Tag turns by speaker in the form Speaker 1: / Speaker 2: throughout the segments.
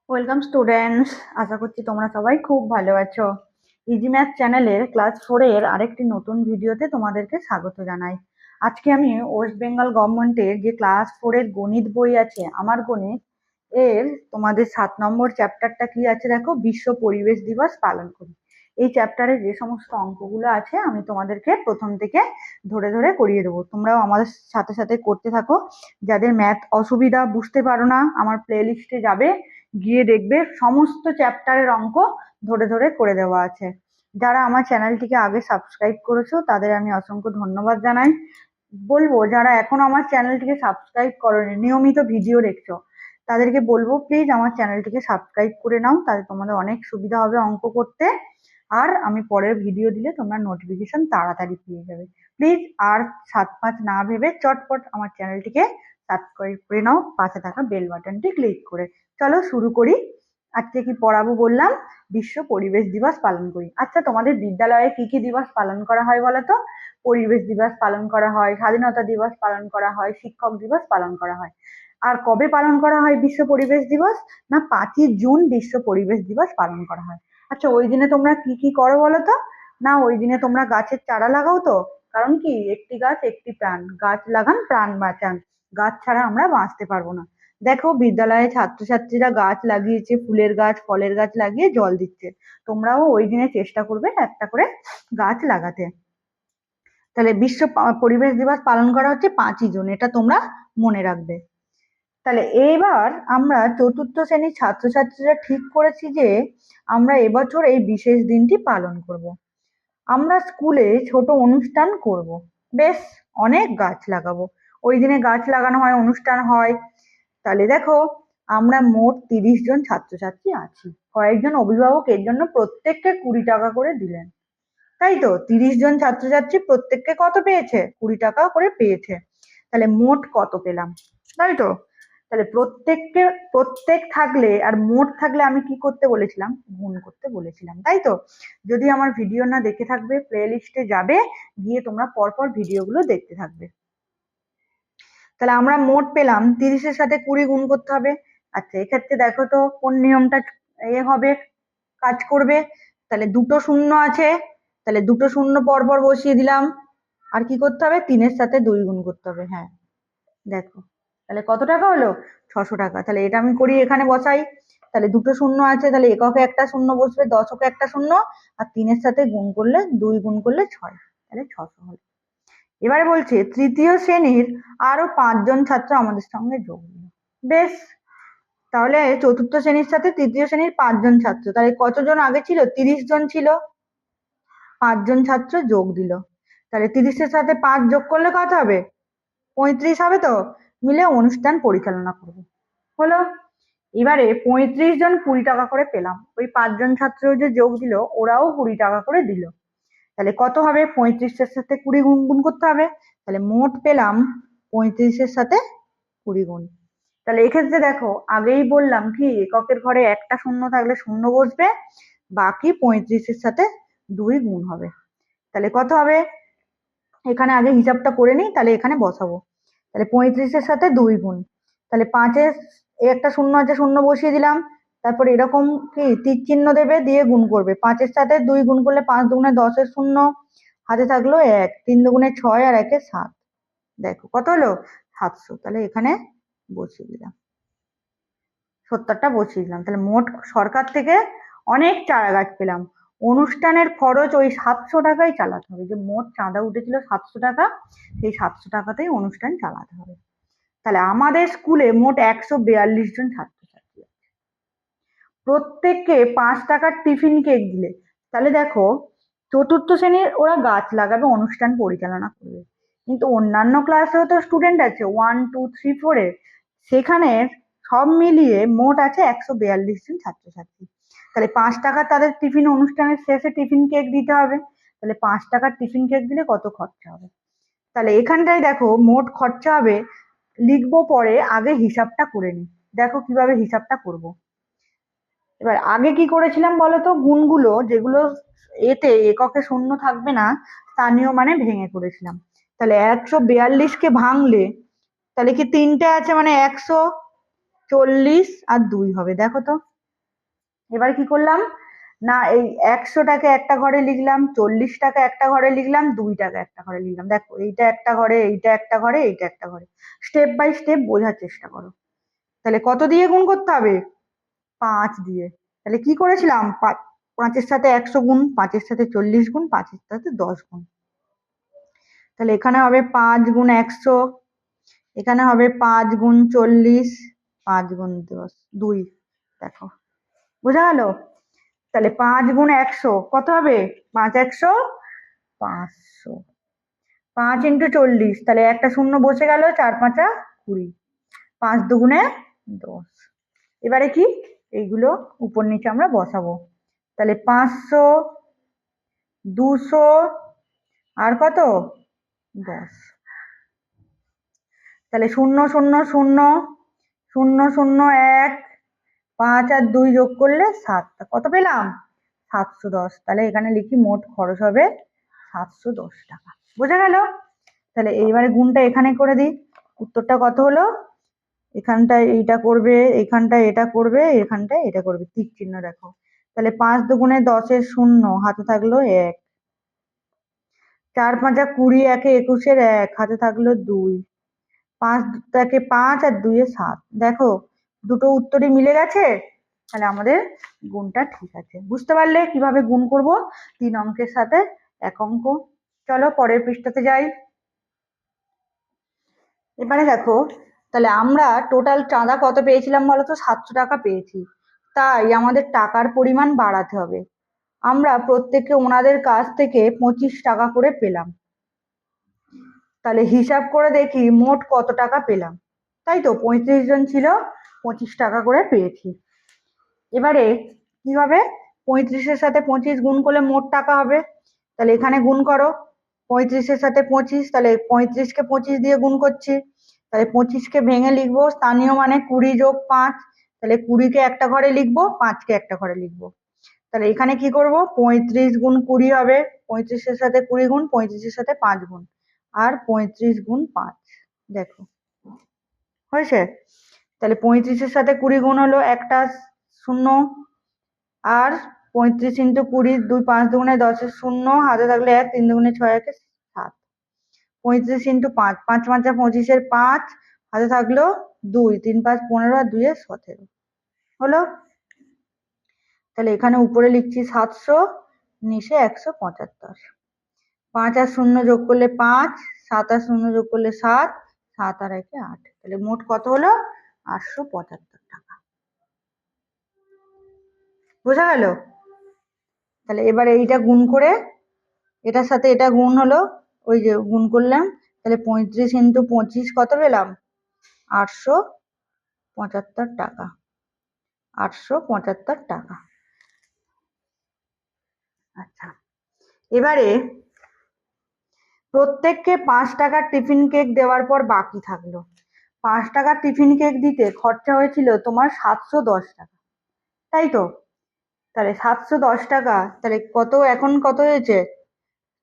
Speaker 1: Welcome students, আশা করছি তোমরা সবাই খুব ভালো আছো। ইজি ম্যাথ চ্যানেলের ক্লাস 4 এর আরেকটি নতুন ভিডিওতে তোমাদেরকে স্বাগত জানাই। আজকে আমি ওয়েস্ট বেঙ্গল গভর্নমেন্টের যে ক্লাস 4 এর গণিত বই আছে আমার গণিত এর তোমাদের 7 নম্বর চ্যাপ্টারটা কি আছে দেখো, বিশ্ব পরিবেশ দিবস পালন করি। এই চ্যাপ্টারে যে সমস্ত অঙ্কগুলো আছে আমি তোমাদেরকে প্রথম থেকে ধরে ধরে করিয়ে দেবো, তোমরাও আমাদের সাথে সাথে করতে থাকো। যাদের ম্যাথ অসুবিধা বুঝতে পারো না, আমার প্লে লিস্টে যাবে, গিয়ে দেখবে সমস্ত চ্যাপ্টারের অঙ্ক ধরে ধরে করে দেওয়া আছে। যারা আমার চ্যানেলটিকে আগে সাবস্ক্রাইব করেছো তাদের আমি অসংখ্য ধন্যবাদ জানাই। বলবো যারা এখনো আমার চ্যানেলটিকে সাবস্ক্রাইব করোনি, নিয়মিত ভিডিও দেখছো, তাদেরকে বলবো প্লিজ আমার চ্যানেলটিকে সাবস্ক্রাইব করে নাও, তাহলে তোমাদের অনেক সুবিধা হবে অঙ্ক করতে। আর আমি পরের ভিডিও দিলে তোমরা নোটিফিকেশন তাড়াতাড়ি পেয়ে যাবে। প্লিজ আর 7-5 না ভেবে চটপট আমার চ্যানেলটিকে সাবস্ক্রাইব করে নাও, পাশে থাকা বেল বাটনটি ক্লিক করে। চলো শুরু করি। আজকে কি পড়াবো বললাম, বিশ্ব পরিবেশ দিবস পালন করি। আচ্ছা, তোমাদের বিদ্যালয়ে কি কি দিবস পালন করা হয় বলো তো? পরিবেশ দিবস পালন করা হয়, স্বাধীনতা দিবস পালন করা হয়, শিক্ষক দিবস পালন করা হয়। আর কবে পালন করা হয় বিশ্ব পরিবেশ দিবস? না, 5ই জুন বিশ্ব পরিবেশ দিবস পালন করা হয়। আচ্ছা, ওই দিনে তোমরা কি কি করো বলো তো? না, ওই দিনে তোমরা গাছের চারা লাগাও তো। কারণ কি, একটি গাছ একটি প্রাণ, গাছ লাগান প্রাণ বাঁচান। গাছ ছাড়া আমরা বাঁচতে পারবো না। দেখো, বিদ্যালয়ে ছাত্রছাত্রীরা গাছ লাগিয়েছে, ফুলের গাছ ফলের গাছ লাগিয়ে জল দিচ্ছে। তোমরাও ওই দিনে চেষ্টা করবে একটা করে গাছ লাগাতে। তাহলে বিশ্ব পরিবেশ দিবস পালন করা হচ্ছে 5ই জুন, এটা তোমরা মনে রাখবে। তাহলে এবার আমরা চতুর্থ শ্রেণীর ছাত্রছাত্রীরা ঠিক করেছি যে আমরা এবছর এই বিশেষ দিনটি পালন করব। আমরা স্কুলে ছোট অনুষ্ঠান করব, বেশ অনেক গাছ লাগাবো। ওই দিনে গাছ লাগানো হয়, অনুষ্ঠান হয়। তাহলে দেখো, আমরা মোট 30 জন ছাত্রছাত্রী আছি। কয়েকজন অভিভাবক এর জন্য প্রত্যেককে 20 টাকা করে দিলেন। তাই তো, 30 জন ছাত্রছাত্রী প্রত্যেককে কত পেয়েছে? 20 টাকা করে পেয়েছে। তাহলে মোট কত পেলাম, তাই তো? তাহলে প্রত্যেককে, প্রত্যেক থাকলে আর মোট থাকলে আমি কি করতে বলেছিলাম? গুণ করতে বলেছিলাম, তাই তো? যদি আমার ভিডিও না দেখে থাকবে, প্লে লিস্টে যাবে, গিয়ে তোমরা পরপর ভিডিওগুলো দেখতে থাকবে। তাহলে আমরা মোট পেলাম, 30-এর সাথে 20 গুণ করতে হবে। আচ্ছা, এক্ষেত্রে দেখো তো কোন নিয়মটা হবে, কাজ করবে। তাহলে দুটো শূন্য আছে, তাহলে দুটো শূন্য পরপর বসিয়ে দিলাম। আর কি করতে হবে? 3-এর সাথে 2 গুণ করতে হবে। হ্যাঁ, দেখো, তাহলে কত টাকা হলো? 600 টাকা। তাহলে এটা আমি করি, এখানে বসাই। তাহলে দুটো শূন্য আছে, তাহলে এককে একটা শূন্য বসবে, দশকে একটা শূন্য, আর 3-এর সাথে গুণ করলে 2 গুণ করলে 6, তাহলে 600 হলো। এবারে বলছে তৃতীয় শ্রেণীর আরো 5 জন ছাত্র আমাদের সঙ্গে যোগ দিল। বেশ, তাহলে চতুর্থ শ্রেণীর সাথে তৃতীয় শ্রেণীর 5 জন ছাত্র, তাহলে কতজন আগে ছিল? 30 জন ছিল, 5 জন ছাত্র যোগ দিল। তাহলে 30-এর সাথে 5 যোগ করলে কত হবে? 35 হবে তো? মিলে অনুষ্ঠান পরিচালনা করবে। হলো। এবারে 35 জন 20 টাকা করে পেলাম, ওই 5 জন ছাত্র যে যোগ দিল ওরাও 20 টাকা করে দিল। তাহলে কত হবে? 35-এর সাথে 20 গুণ গুণ করতে হবে। তাহলে মোট পেলাম 35-এর সাথে 20 গুণ। তাহলে এক্ষেত্রে দেখো, আগেই বললাম কি, এককের ঘরে একটা শূন্য থাকলে শূন্য বসবে, বাকি 35-এর সাথে 2 গুণ হবে। তাহলে কত হবে? এখানে আগে হিসাবটা করে নিই, তাহলে এখানে বসাবো। তাহলে 35-এর সাথে 2 গুণ, তাহলে 5-এর একটা শূন্য আছে, শূন্য বসিয়ে দিলাম। তারপর এরকম কি তীর চিহ্ন দেবে, দিয়ে গুণ করবে। 5-এর সাথে 2 গুণ করলে 5 দুগুণে 10-এর শূন্য, হাতে থাকলো 1, 3 দুগুণে 6 আর 1-এ 7। দেখো কত হলো? 700। তাহলে এখানে বসিয়ে দিলাম, 70টা বসিয়ে দিলাম। তাহলে মোট সরকার থেকে অনেক চারা গাছ পেলাম। অনুষ্ঠানের খরচ ওই 700 টাকাই চালাতে হবে, যে মোট চাঁদা উঠেছিল 700 টাকা, সেই 700 টাকাতেই অনুষ্ঠান চালাতে হবে। তাহলে আমাদের স্কুলে মোট 142 জন ছাত্রছাত্রী আছে। প্রত্যেককে 5 টাকার টিফিন কেক দিলে, তাহলে দেখো, চতুর্থ শ্রেণীর ওরা গাছ লাগাবে, অনুষ্ঠান পরিচালনা করবে। কিন্তু অন্যান্য ক্লাসেও তো স্টুডেন্ট আছে, 1, 2, 3, 4-এ, সেখানে সব মিলিয়ে মোট আছে 142 জন ছাত্রছাত্রী। তাহলে 5 টাকা তাদের টিফিন, অনুষ্ঠানের শেষে টিফিন কেক দিতে হবে। তাহলে 5 টাকার টিফিন কেক দিলে কত খরচা হবে? তাহলে এখানটায় দেখো মোট খরচা হবে, লিখবো পরে, আগে হিসাবটা করে নিই। দেখো কিভাবে হিসাবটা করব। এবার আগে কি করেছিলাম বলতো? গুণগুলো যেগুলো এতে এককে শূন্য থাকবে না, স্থানীয় মানে ভেঙে করেছিলাম। তাহলে 142-কে ভাঙলে, তাহলে কি তিনটে আছে মানে 140 আর 2 হবে, দেখো তো। এবার কি করলাম, না এই 100টাকে একটা ঘরে লিখলাম, 40টাকে একটা ঘরে লিখলাম, 2টাকে একটা ঘরে লিখলাম। দেখো এইটা একটা ঘরে, এইটা একটা ঘরে, এইটা একটা ঘরে। স্টেপ বাই স্টেপ বোঝার চেষ্টা করো। তাহলে কত দিয়ে গুণ করতে হবে? 5 দিয়ে। তাহলে কি করেছিলাম, 5-এর সাথে 100 গুণ, 5-এর সাথে 40 গুণ, 5-এর সাথে 10 গুণ। তাহলে এখানে হবে 5 গুণ 100, এখানে হবে 5 গুণ 40, 5 গুণ 10, 2। দেখো বোঝা গেল? তাহলে 5 গুণ 100 কত হবে? 5 100 500। 5 ইন্টু 40, তাহলে একটা শূন্য বসে গেল, 4 5 20, 5 দুগুণে 10। এবারে কি, এইগুলো উপর নিচে আমরা বসাবো। তাহলে 500, 200, আর কত? 10। তাহলে 0 0 0 0 0 1, 5 আর 2 যোগ করলে 7, কত পেলাম? 710। তাহলে এখানে লিখি মোট খরচ হবে 710 টাকা। বোঝা গেল? তাহলে এইবারে গুণটা এখানে করে দিই। উত্তরটা কত হলো? এখানটায় এইটা করবে, এখানটায় এটা করবে, এখানটায় এটা করবে, টিক চিহ্ন দেখো। তাহলে 5 দুগুণে 10-এর 0, হাতে থাকলো 1। 4 5 20, 1 21-এর 1, হাতে থাকলো 2। 5 থেকে 5 আর 2 এ 7। দেখো দুটো উত্তরই মিলে গেছে। তাহলে আমাদের গুণটা ঠিক আছে। বুঝতে পারলে কিভাবে গুণ করব 3 অঙ্কের সাথে 1 অঙ্ক? চলো পরের পৃষ্ঠাতে যাই। এবারে দেখো, তাহলে আমরা টোটাল চাঁদা কত পেয়েছিলাম বলতো? 700 টাকা পেয়েছি। তাই আমাদের টাকার পরিমাণ বাড়াতে হবে। আমরা প্রত্যেকে ওনাদের কাছ থেকে 25 টাকা করে পেলাম। তাহলে হিসাব করে দেখি মোট কত টাকা পেলাম। তাই তো 35 জন ছিল, 25 টাকা করে পেয়েছি। এবারে কি হবে, 35-এর সাথে 25 গুণ করলে মোট টাকা হবে। তাহলে এখানে গুণ করো, 35-এর সাথে 25, তাহলে 35-কে 25 দিয়ে গুণ করছি। তাহলে 25-কে ভেঙে লিখবো স্থানীয় মানে 20 যোগ 5। তাহলে 20-কে একটা ঘরে লিখবো, 5-কে একটা ঘরে লিখবো। তাহলে এখানে কি করব, 35 গুণ 20 হবে, 35-এর সাথে 20 গুণ, 35-এর সাথে 5 গুণ, আর 35 গুণ 5। দেখো হয়েছে? তাহলে 35-এর সাথে 20 গুণ হলো একটা শূন্য, আর 35 ইন্টু 20, 2 5 দুগুণে 10-এর 0, হাতে থাকলে 1, 3 দুগুণে 6 1 7। 35 ইন্টু 5, 5 5 25-এর 5, হাতে থাকলো 2, 3 5 15, আর 2 17 হলো। তাহলে এখানে উপরে লিখছি 700, নিচে 175। 5 আর 0 যোগ করলে 5, 7 আর 0 যোগ করলে 7, 7 আর 1 8। তাহলে মোট কত হলো? 875 টাকা। বোঝা গেল? তাহলে এবারে এইটা গুণ করে, এটার সাথে এটা গুণ হলো, ওই যে গুণ করলাম। তাহলে 35 ইন্টু 25 কত পেলাম? 875 টাকা। 875 টাকা। আচ্ছা, এবারে প্রত্যেককে 5 টাকার টিফিন কেক দেওয়ার পর বাকি থাকলো। 5 টাকার টিফিন কেক দিতে খরচা হয়েছিল তোমার 710 টাকা, তাই তো? তাহলে 710 টাকা, তাহলে কত এখন কত হয়েছে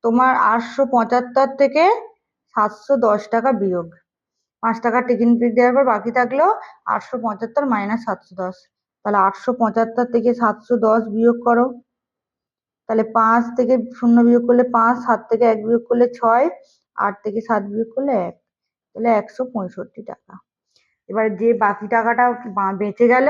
Speaker 1: তোমার? 875 থেকে 710 টাকা বিয়োগ। 5 টাকার টিফিন কেক দেওয়ার পর বাকি থাকলো 875 মাইনাস 710। তাহলে 875 থেকে 710 বিয়োগ করো। তাহলে 5 থেকে 0 বিয়োগ করলে 5, 7 থেকে 1 বিয়োগ করলে 6, 8 থেকে 7 বিয়োগ করলে 1। তাহলে 165 টাকা। এবার যে বাকি টাকাটা বেঁচে গেল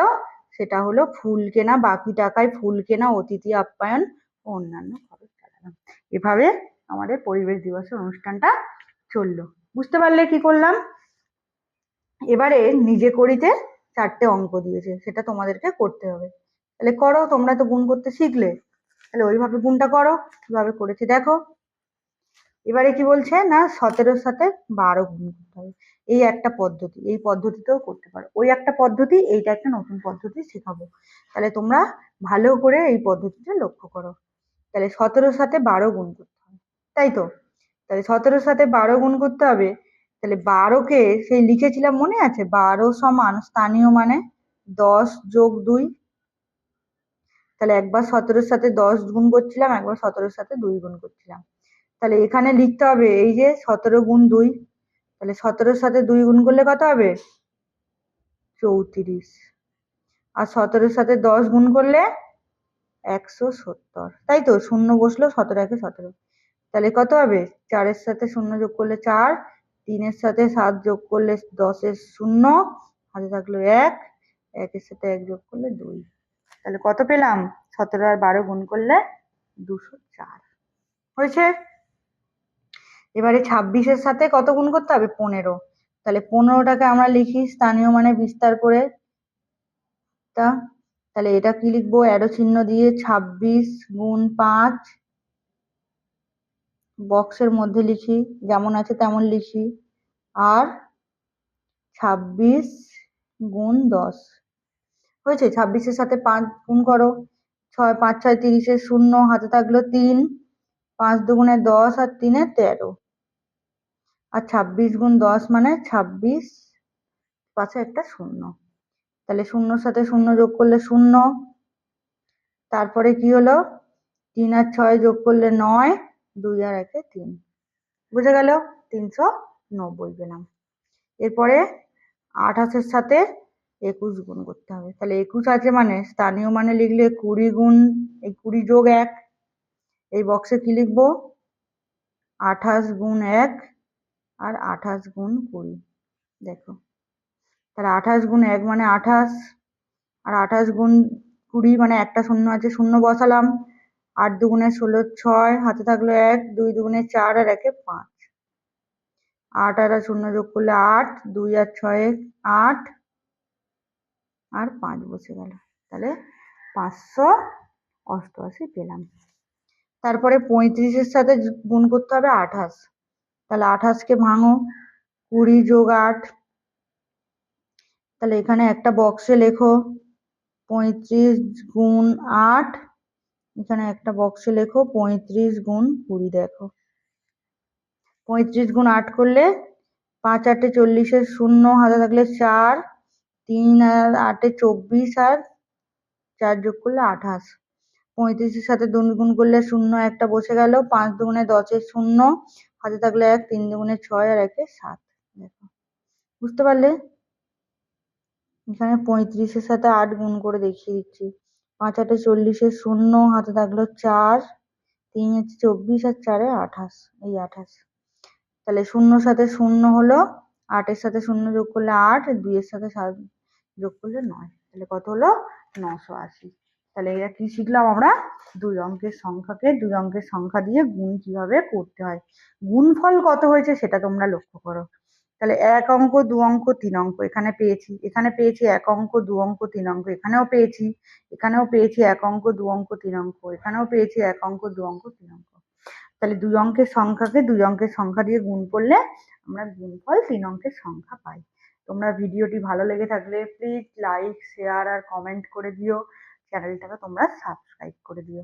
Speaker 1: সেটা হলো ফুল কেনা, বাকি টাকায় ফুল কেনা, অতিথি আপ্যায়ন ও অন্যান্য খরচ চালালাম। এভাবে আমাদের পরিবেশ দিবসের অনুষ্ঠানটা চললো। বুঝতে পারলে কি করলাম? এবারে নিজে করিতে 4টে অঙ্ক দিয়েছে, সেটা তোমাদেরকে করতে হবে। তাহলে করো, তোমরা তো গুণ করতে শিখলে, তাহলে ওইভাবে গুণটা করো। কিভাবে করেছি দেখো। এবারে কি বলছে, না 17-র সাথে 12 গুণ করতে হবে। এই একটা পদ্ধতি, এই পদ্ধতিতেও করতে পারো। ওই একটা পদ্ধতি, এইটা একটা নতুন পদ্ধতি শেখাবো। তাহলে তোমরা ভালো করে এই পদ্ধতিটা লক্ষ্য করো। তাহলে 17-র সাথে 12 গুণ করতে হবে, তাই তো? তাহলে 17-র সাথে 12 গুণ করতে হবে। তাহলে 12-কে সেই লিখেছিলাম মনে আছে, 12 সমান স্থানীয় মানে 10 যোগ 2। তাহলে একবার 17-র সাথে 10 গুণ করছিলাম, একবার 17-র সাথে 2 গুণ করছিলাম। তাহলে এখানে লিখতে হবে এই যে 17 গুণ 2। তাহলে 17-র সাথে 2 গুণ করলে কত হবে? 34। আর 17-র সাথে 10 গুণ করলে 170, তাই তো? শূন্য বসলো, 17 একে 17, তাহলে কত হবে? 4-এর সাথে 0 যোগ করলে 4, 3-এর সাথে 7 যোগ করলে 10-এর 0, হাতে থাকলো 1, 1-এর সাথে 1 যোগ করলে 2, তাহলে কত পেলাম? 17 আর 12 গুণ করলে 204 হয়েছে। এবারে 26-এর সাথে কত গুণ করতে হবে? 15, তাহলে 15টাকে আমরা লিখি স্থানীয় মানে বিস্তার করে, তাহলে এটা কি লিখবো? অ্যারো চিহ্ন দিয়ে 26 গুণ 5 বক্সের মধ্যে লিখি, যেমন আছে তেমন লিখি, আর 26 গুণ 10 হয়েছে। 26-এর সাথে 5 গুণ করো, 6 5 6 30-এর 0, হাতে থাকলো 3, 5 দুগুণে 10 আর 3-এ 13, আর 26 গুণ 10 মানে 26, পাশে একটা 0, তাহলে 0-র সাথে 0 যোগ করলে 0, তারপরে কি হলো? 3 আর 6 যোগ করলে 9, 2 আর 1-এ 3, বুঝে গেল? 390 পেলাম। এরপরে 28-এর সাথে 21 গুণ করতে হবে, তাহলে 21 আছে মানে স্থানীয় মানে লিখলে 20 গুণ, এই 20 যোগ 1, এই বক্সে কি লিখবো? 28 গুণ 1 আর 28 গুণ 20, দেখো, তাহলে 28 গুণ 1 মানে 28, আর 28 গুণ 20 মানে একটা 0 আছে, 0 বসালাম, 8 দুগুণে 16 6, হাতে থাকলো 1, 2 দুগুণে 4 আর 1-এ 5, 8 আর 0 যোগ করলে 8, 2 আর 6-এ 8, আর 5 বসে গেল, তাহলে 588 পেলাম। তারপরে 35-এর সাথে গুণ করতে হবে 28, তাহলে 28-কে ভাঙো, 20 যোগ 8, তাহলে এখানে একটা বক্সে লেখো 35 গুণ 8, এখানে একটা বক্সে লেখো 35 গুণ 20, দেখো 35 গুণ 8 করলে 5 8-এ 40-এর 0, হাতে থাকলে 4, 3 আর 8-এ 24, আর 4 যোগ করলে 28, 35-এর সাথে 2 গুণ করলে 0 একটা বসে গেল, 5 দুগুণে 10-এর 0, হাতে থাকলে 1, 3 দুগুণে 6 আর 1-এ 7, দেখো, বুঝতে পারলে? এখানে 35-এর সাথে 8 গুণ করে দেখিয়ে দিচ্ছি, 5 8-এ 40-এর 0, হাতে থাকলো 4, 3 হচ্ছে 24 আর 4-এ 28, এই 28, তাহলে 0-র সাথে 0 হলো, 8-এর সাথে 0 যোগ করলে 8, 2-এর সাথে 7 যোগ করলে 9, তাহলে কত হলো? 980। তাহলে এটা কি শিখলাম আমরা? দুই অঙ্কের সংখ্যাকে দুই অঙ্কের সংখ্যা দিয়ে গুণ কিভাবে করতে হয়। গুণফল কত হয়েছে সেটা তোমরা লক্ষ্য করো। তাহলে 1 অঙ্ক, 2 অঙ্ক, 3 অঙ্ক এখানে পেয়েছি, এখানে পেয়েছি 1 অঙ্ক, 2 অঙ্ক, 3 অঙ্ক, এখানেও পেয়েছি, এখানেও পেয়েছি 1 অঙ্ক, 2 অঙ্ক, 3 অঙ্ক, এখানেও পেয়েছি 1 অঙ্ক, 2 অঙ্ক, 3 অঙ্ক। তাহলে দুই অঙ্কের সংখ্যাকে দুই অঙ্কের সংখ্যা দিয়ে গুণ করলে আমরা গুণফল 3 অঙ্কের সংখ্যা পাই। তোমরা ভিডিওটি ভালো লেগে থাকলে প্লিজ লাইক, শেয়ার আর কমেন্ট করে দিও। চ্যানেলটাকে তোমরা সাবস্ক্রাইব করে দিও।